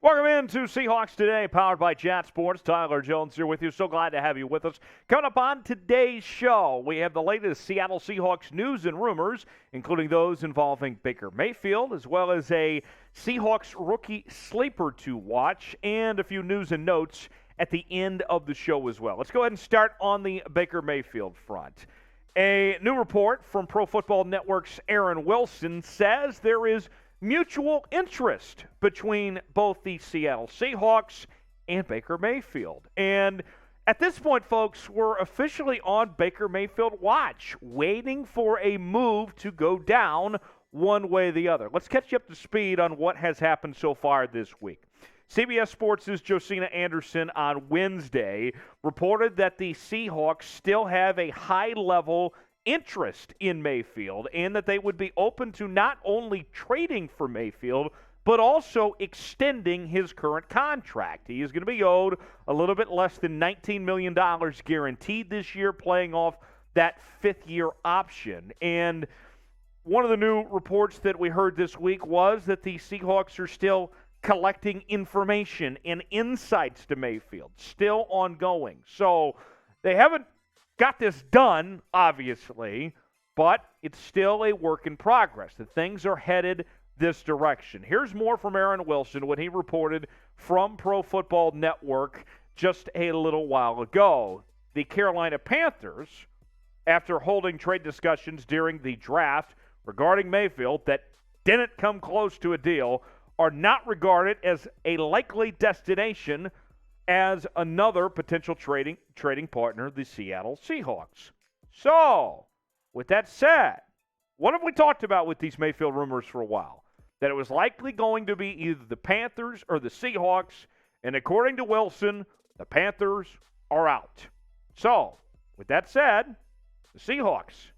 Welcome into Seahawks Today, powered by Chat Sports. Tyler Jones here with you. So glad to have you with us. Coming up on today's show, we have the latest Seattle Seahawks news and rumors, including those involving Baker Mayfield, as well as a Seahawks rookie sleeper to watch, and a few news and notes at the end of the show as well. Let's go ahead and start on the Baker Mayfield front. A new report from Pro Football Network's Aaron Wilson says there is mutual interest between both the Seattle Seahawks and Baker Mayfield. And at this point, folks, we're officially on Baker Mayfield watch, waiting for a move to go down one way or the other. Let's catch you up to speed on what has happened so far this week. CBS Sports' Josina Anderson on Wednesday reported that the Seahawks still have a high-level interest in Mayfield and that they would be open to not only trading for Mayfield, but also extending his current contract. He is going to be owed a little bit less than $19 million guaranteed this year, playing off that fifth-year option. And one of the new reports that we heard this week was that the Seahawks are still collecting information and insights to Mayfield, still ongoing. So they haven't got this done, obviously, but it's still a work in progress. The things are headed this direction. Here's more from Aaron Wilson when he reported from Pro Football Network just a little while ago. The Carolina Panthers, after holding trade discussions during the draft regarding Mayfield that didn't come close to a deal, are not regarded as a likely destination as another potential trading partner, the Seattle Seahawks. So, with that said, what have we talked about with these Mayfield rumors for a while? That it was likely going to be either the Panthers or the Seahawks, and according to Wilson, the Panthers are out. So, with that said, the Seahawks.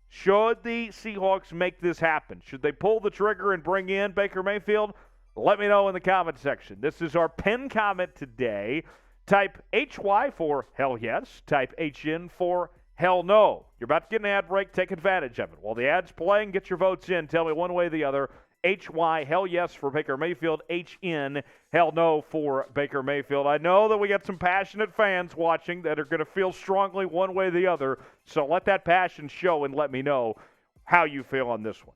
Should the Seahawks make this happen? Should they pull the trigger and bring in Baker Mayfield? Let me know in the comment section. This is our pinned comment today. Type HY for hell yes. Type HN for hell no. You're about to get an ad break. Take advantage of it. While the ad's playing, get your votes in. Tell me one way or the other. HY, hell yes for Baker Mayfield. HN, hell no for Baker Mayfield. I know that we got some passionate fans watching that are going to feel strongly one way or the other. So let that passion show and let me know how you feel on this one.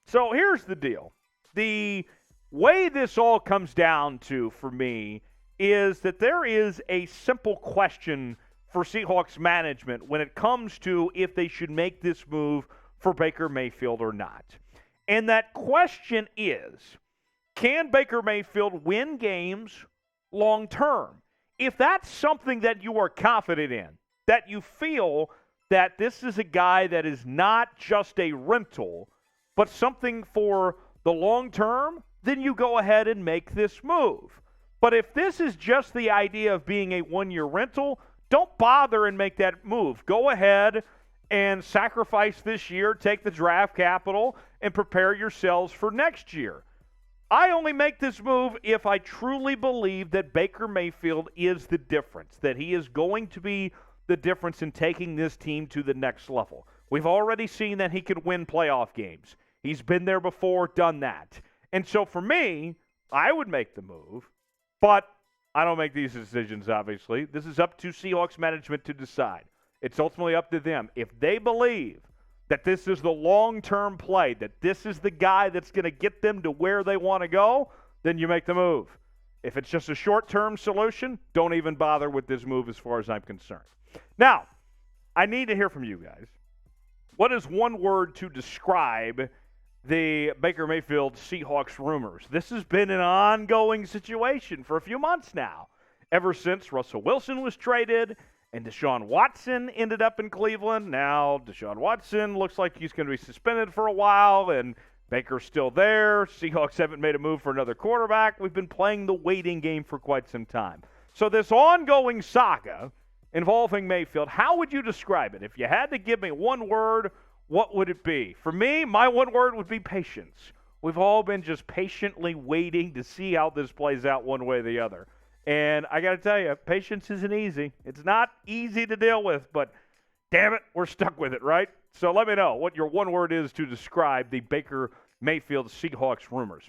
So here's the deal. The way this all comes down to, for me, is that there is a simple question for Seahawks management when it comes to if they should make this move for Baker Mayfield or not. And that question is, can Baker Mayfield win games long term? If that's something that you are confident in, that you feel that this is a guy that is not just a rental, but something for the long term, then you go ahead and make this move. But if this is just the idea of being a one-year rental, don't bother and make that move. Go ahead and sacrifice this year, take the draft capital, and prepare yourselves for next year. I only make this move if I truly believe that Baker Mayfield is the difference, that he is going to be the difference in taking this team to the next level. We've already seen that he can win playoff games. He's been there before, done that. And so for me, I would make the move, but I don't make these decisions, obviously. This is up to Seahawks management to decide. It's ultimately up to them. If they believe that this is the long-term play, that this is the guy that's going to get them to where they want to go, then you make the move. If it's just a short-term solution, don't even bother with this move as far as I'm concerned. Now, I need to hear from you guys. What is one word to describe the Baker Mayfield Seahawks rumors? This has been an ongoing situation for a few months now, ever since Russell Wilson was traded and Deshaun Watson ended up in Cleveland. Now Deshaun Watson looks like he's going to be suspended for a while, and Baker's still there. Seahawks haven't made a move for another quarterback. We've been playing the waiting game for quite some time. So this ongoing saga involving Mayfield, how would you describe it? If you had to give me one word, what would it be? For me, my one word would be patience. We've all been just patiently waiting to see how this plays out one way or the other. And I got to tell you, patience isn't easy. It's not easy to deal with, but damn it, we're stuck with it, right? So let me know what your one word is to describe the Baker Mayfield Seahawks rumors.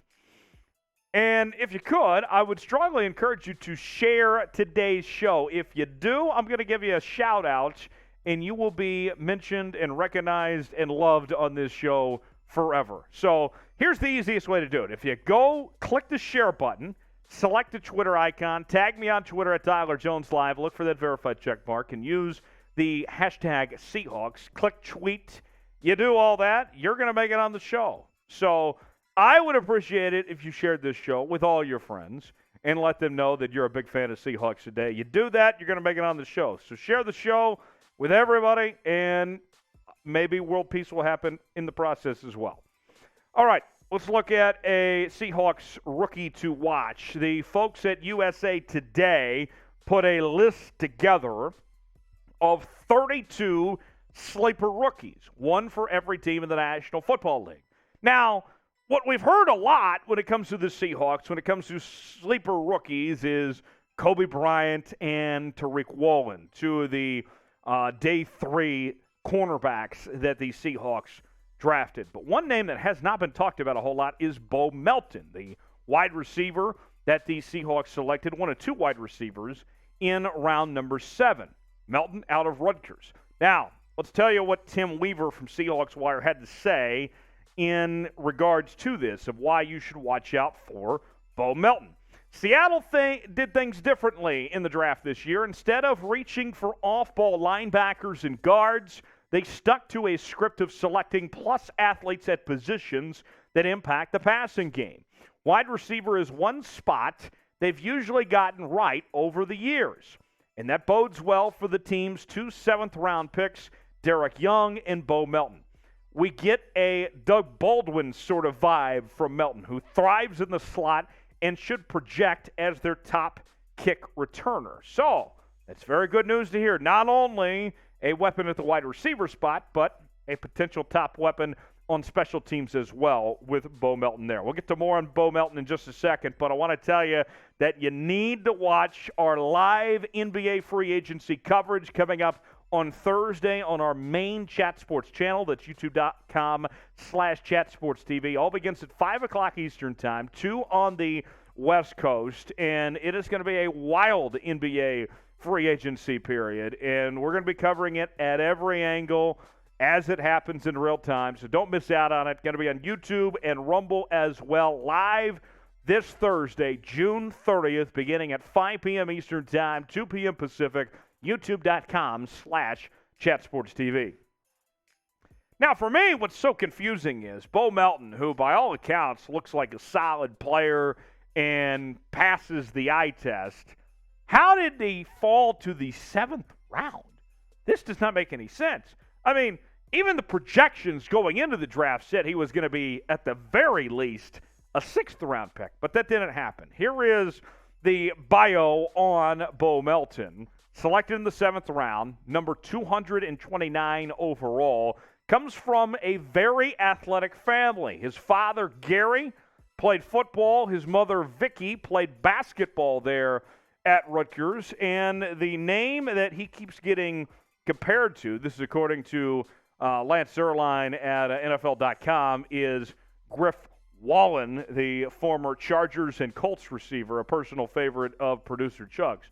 And if you could, I would strongly encourage you to share today's show. If you do, I'm going to give you a shout out, and you will be mentioned and recognized and loved on this show forever. So here's the easiest way to do it. If you go click the share button, select the Twitter icon, tag me on Twitter at Tyler Jones Live, look for that verified check mark, and use the hashtag Seahawks. Click tweet. You do all that, you're going to make it on the show. So I would appreciate it if you shared this show with all your friends and let them know that you're a big fan of Seahawks Today. You do that, you're going to make it on the show. So share the show with everybody, and maybe world peace will happen in the process as well. All right, let's look at a Seahawks rookie to watch. The folks at USA Today put a list together of 32 sleeper rookies, one for every team in the National Football League. Now, what we've heard a lot when it comes to the Seahawks, when it comes to sleeper rookies, is Kobe Bryant and Tariq Woolen, two of the day 3 cornerbacks that the Seahawks drafted. But one name that has not been talked about a whole lot is Bo Melton, the wide receiver that the Seahawks selected, one of 2 wide receivers in round number 7. Melton out of Rutgers. Now, let's tell you what Tim Weaver from Seahawks Wire had to say in regards to this, of why you should watch out for Bo Melton. Seattle did things differently in the draft this year. Instead of reaching for off-ball linebackers and guards, they stuck to a script of selecting plus athletes at positions that impact the passing game. Wide receiver is one spot they've usually gotten right over the years, and that bodes well for the team's 2 7th-round picks, Derek Young and Bo Melton. We get a Doug Baldwin sort of vibe from Melton, who thrives in the slot and should project as their top kick returner. So that's very good news to hear. Not only a weapon at the wide receiver spot, but a potential top weapon on special teams as well with Bo Melton there. We'll get to more on Bo Melton in just a second, but I want to tell you that you need to watch our live NBA free agency coverage coming up on Thursday on our main Chat Sports channel. That's youtube.com/ChatSportsTV. All begins at 5 o'clock Eastern Time, 2 on the West Coast, and it is going to be a wild NBA free agency period, and we're going to be covering it at every angle as it happens in real time, so don't miss out on it. Going to be on YouTube and Rumble as well, live this Thursday, June 30th, beginning at 5 p.m. Eastern Time, 2 p.m. Pacific, youtube.com/ChatSportsTV. Now, for me, what's so confusing is Bo Melton, who by all accounts looks like a solid player and passes the eye test. How did he fall to the 7th round? This does not make any sense. I mean, even the projections going into the draft said he was going to be, at the very least, a 6th-round pick, but that didn't happen. Here is the bio on Bo Melton. Selected in the 7th round, number 229 overall, comes from a very athletic family. His father, Gary, played football. His mother, Vicky, played basketball there at Rutgers. And the name that he keeps getting compared to, this is according to Lance Zierlein at NFL.com, is Griff Wallen, the former Chargers and Colts receiver, a personal favorite of producer Chugs.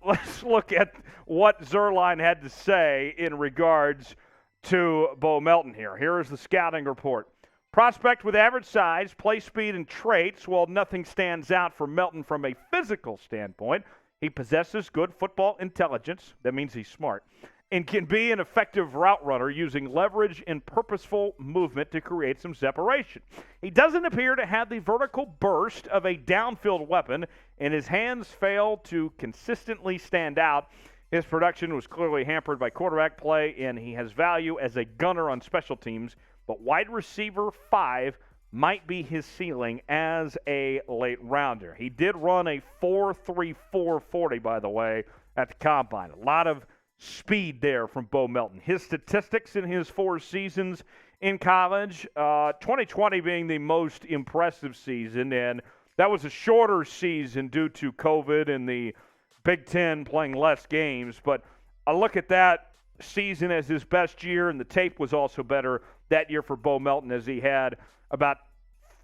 Let's look at what Zierlein had to say in regards to Bo Melton here. Here is the scouting report. Prospect with average size, play speed, and traits. While nothing stands out for Melton from a physical standpoint, he possesses good football intelligence. That means he's smart. And can be an effective route runner using leverage and purposeful movement to create some separation. He doesn't appear to have the vertical burst of a downfield weapon, and his hands fail to consistently stand out. His production was clearly hampered by quarterback play, and he has value as a gunner on special teams, but wide receiver 5 might be his ceiling as a late rounder. He did run a 4.34 40, by the way, at the combine. A lot of speed there from Bo Melton. His statistics in his 4 seasons in college, 2020 being the most impressive season, and that was a shorter season due to COVID and the Big Ten playing less games. But I look at that season as his best year, and the tape was also better that year for Bo Melton, as he had about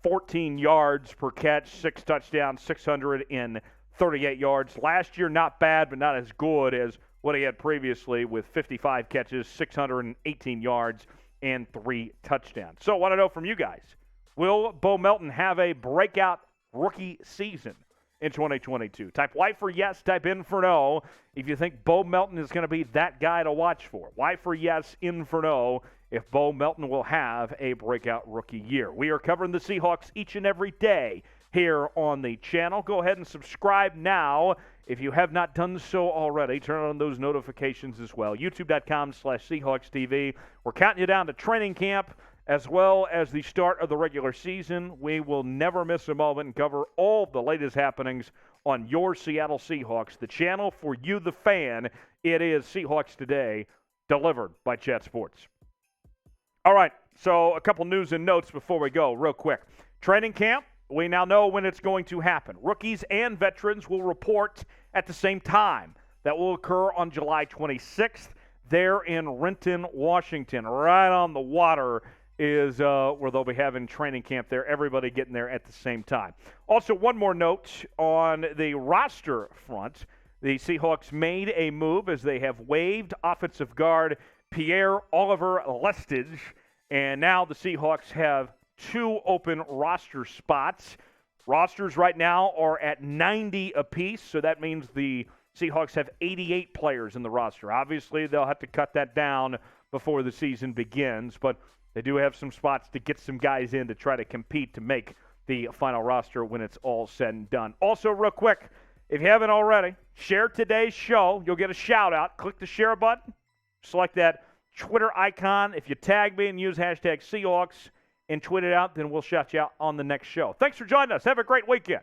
14 yards per catch, 6 touchdowns, 638 yards. Last year, not bad, but not as good as what he had previously with 55 catches, 618 yards, and 3 touchdowns. So I want to know from you guys, will Bo Melton have a breakout rookie season in 2022? Type Y for yes, type in for no if you think Bo Melton is going to be that guy to watch for. Y for yes, in for no if Bo Melton will have a breakout rookie year. We are covering the Seahawks each and every day here on the channel. Go ahead and subscribe now if you have not done so already. Turn on those notifications as well. YouTube.com/Seahawks TV. We're counting you down to training camp as well as the start of the regular season. We will never miss a moment and cover all the latest happenings on your Seattle Seahawks. The channel for you, the fan. It is Seahawks Today, delivered by Chat Sports. All right, so a couple news and notes before we go, real quick. Training camp, we now know when it's going to happen. Rookies and veterans will report at the same time. That will occur on July 26th there in Renton, Washington. Right on the water is where they'll be having training camp there. Everybody getting there at the same time. Also, one more note on the roster front. The Seahawks made a move as they have waived offensive guard Pier-Olivier Lestage, and now the Seahawks have 2 open roster spots. Rosters right now are at 90 apiece, so that means the Seahawks have 88 players in the roster. Obviously, they'll have to cut that down before the season begins, but they do have some spots to get some guys in to try to compete to make the final roster when it's all said and done. Also, real quick, if you haven't already, share today's show. You'll get a shout-out. Click the share button. Select that Twitter icon. If you tag me and use hashtag Seahawks and tweet it out, then we'll shout you out on the next show. Thanks for joining us. Have a great weekend.